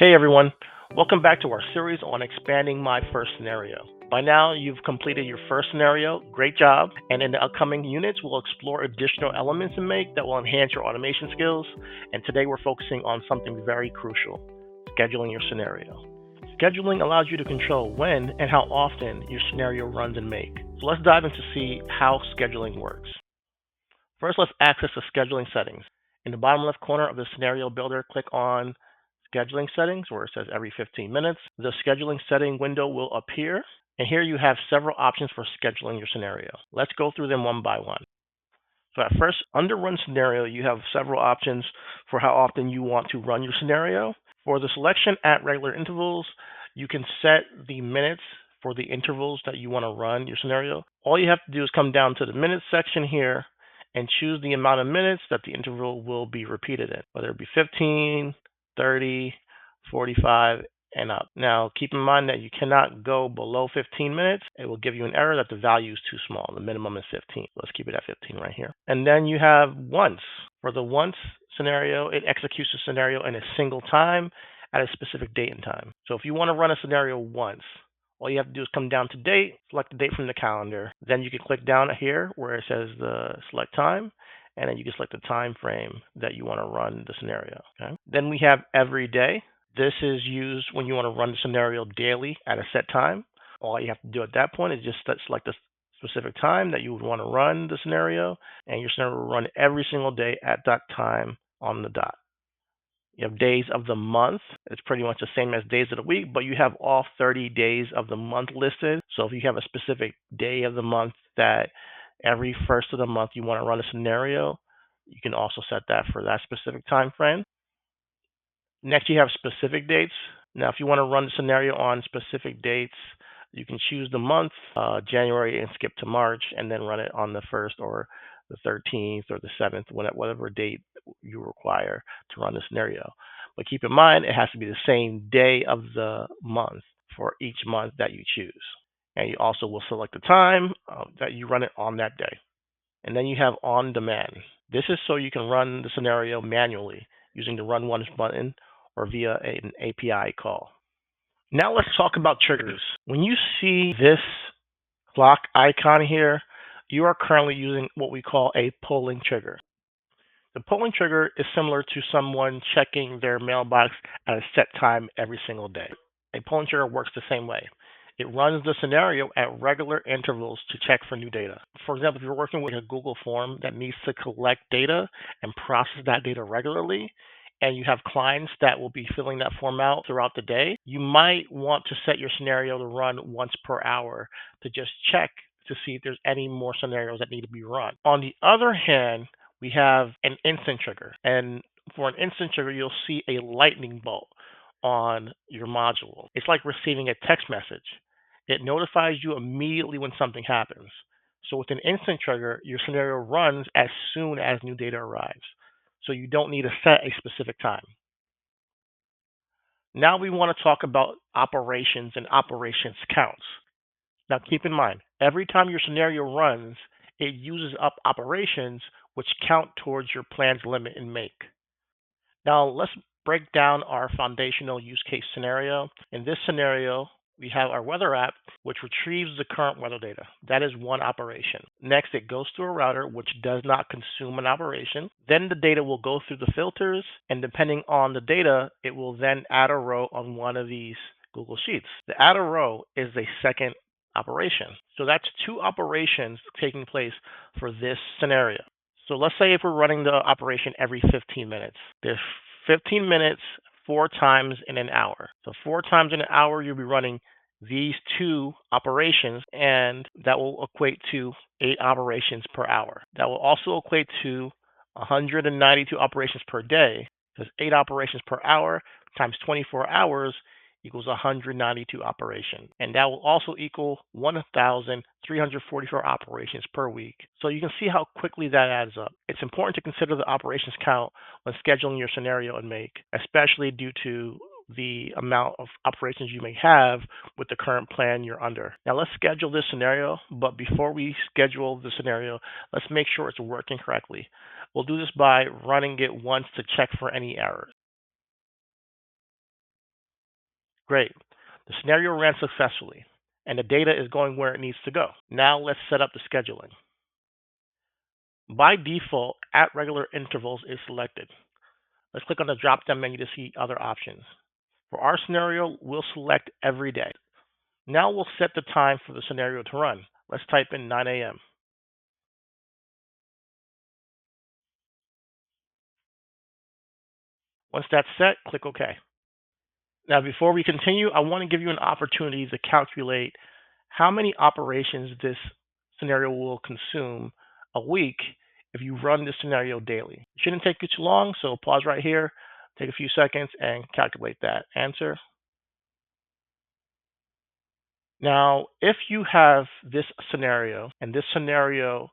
Hey everyone, welcome back to our series on expanding my first scenario. By now, you've completed your first scenario. Great job. And in the upcoming units, we'll explore additional elements in Make that will enhance your automation skills. And today, we're focusing on something very crucial: scheduling your scenario. Scheduling allows you to control when and how often your scenario runs in Make. So let's dive in to see how scheduling works. First, let's access the scheduling settings. In the bottom left corner of the scenario builder, click on scheduling settings where it says every 15 minutes. The scheduling setting window will appear, and here you have several options for scheduling your scenario. Let's go through them one by one. So at first, under run scenario, you have several options for how often you want to run your scenario. For the selection at regular intervals, you can set the minutes for the intervals that you want to run your scenario. All you have to do is come down to the minutes section here and choose the amount of minutes that the interval will be repeated in, whether it be 15, 30, 45, and up. Now, keep in mind that you cannot go below 15 minutes. It will give you an error that the value is too small. The minimum is 15. Let's keep it at 15 right here. And then you have once. For the once scenario, it executes the scenario in a single time at a specific date and time. So if you want to run a scenario once, all you have to do is come down to date, select the date from the calendar. Then you can click down here where it says the select time, and then you can select the time frame that you want to run the scenario. Okay. Then we have every day. This is used when you want to run the scenario daily at a set time. All you have to do at that point is just select the specific time that you would want to run the scenario, and your scenario will run every single day at that time on the dot. You have days of the month. It's pretty much the same as days of the week, but you have all 30 days of the month listed. So if you have a specific day of the month that every first of the month you want to run a scenario, you can also set that for that specific time frame. Next, you have specific dates. Now, if you want to run the scenario on specific dates, you can choose the month, January, and skip to March, and then run it on the 1st or the 13th or the 7th, whatever date you require to run the scenario. But keep in mind, it has to be the same day of the month for each month that you choose. And you also will select the time that you run it on that day. And then you have on demand. This is so you can run the scenario manually using the Run Once button or via an API call. Now let's talk about triggers. When you see this clock icon here, you are currently using what we call a polling trigger. The polling trigger is similar to someone checking their mailbox at a set time every single day. A polling trigger works the same way. It runs the scenario at regular intervals to check for new data. For example, if you're working with a Google form that needs to collect data and process that data regularly, and you have clients that will be filling that form out throughout the day, you might want to set your scenario to run once per hour to just check to see if there's any more scenarios that need to be run. On the other hand, we have an instant trigger. And for an instant trigger, you'll see a lightning bolt on your module. It's like receiving a text message. It notifies you immediately when something happens. So with an instant trigger, your scenario runs as soon as new data arrives. So you don't need to set a specific time. Now we want to talk about operations and operations counts. Now keep in mind, every time your scenario runs, it uses up operations which count towards your plan's limit in Make. Now let's break down our foundational use case scenario. In this scenario, we have our weather app, which retrieves the current weather data. That is one operation. Next, it goes to a router, which does not consume an operation. Then the data will go through the filters, and depending on the data, it will then add a row on one of these Google Sheets. The add a row is a second operation. So that's two operations taking place for this scenario. So let's say if we're running the operation every 15 minutes. There's 15 minutes 4 times in an hour. So 4 times in an hour, you'll be running these two operations, and that will equate to 8 operations per hour. That will also equate to 192 operations per day, because 8 operations per hour times 24 hours equals 192 operations. And that will also equal 1,344 operations per week. So you can see how quickly that adds up. It's important to consider the operations count when scheduling your scenario in Make, especially due to the amount of operations you may have with the current plan you're under. Now let's schedule this scenario, but before we schedule the scenario, let's make sure it's working correctly. We'll do this by running it once to check for any errors. Great. The scenario ran successfully, and the data is going where it needs to go. Now let's set up the scheduling. By default, at regular intervals is selected. Let's click on the drop-down menu to see other options. For our scenario, we'll select every day. Now we'll set the time for the scenario to run. Let's type in 9 a.m. Once that's set, click OK. Now, before we continue, I want to give you an opportunity to calculate how many operations this scenario will consume a week if you run this scenario daily. It shouldn't take you too long, so pause right here, take a few seconds, and calculate that answer. Now, if you have this scenario, and this scenario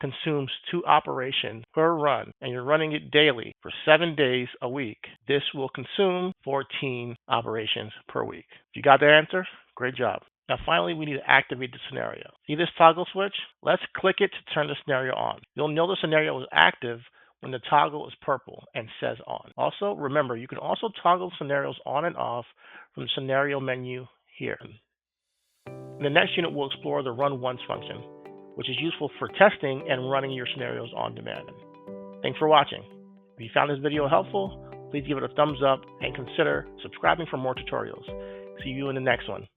consumes 2 operations per run, and you're running it daily for 7 days a week, this will consume 14 operations per week. If you got the answer, great job. Now finally, we need to activate the scenario. See this toggle switch? Let's click it to turn the scenario on. You'll know the scenario is active when the toggle is purple and says on. Also, remember, you can also toggle scenarios on and off from the scenario menu here. In the next unit, we'll explore the run once function, which is useful for testing and running your scenarios on demand. Thanks for watching. If you found this video helpful, please give it a thumbs up and consider subscribing for more tutorials. See you in the next one.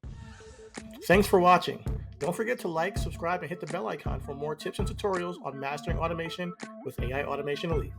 Thanks for watching. Don't forget to like, subscribe, and hit the bell icon for more tips and tutorials on mastering automation with AI Automation Elite.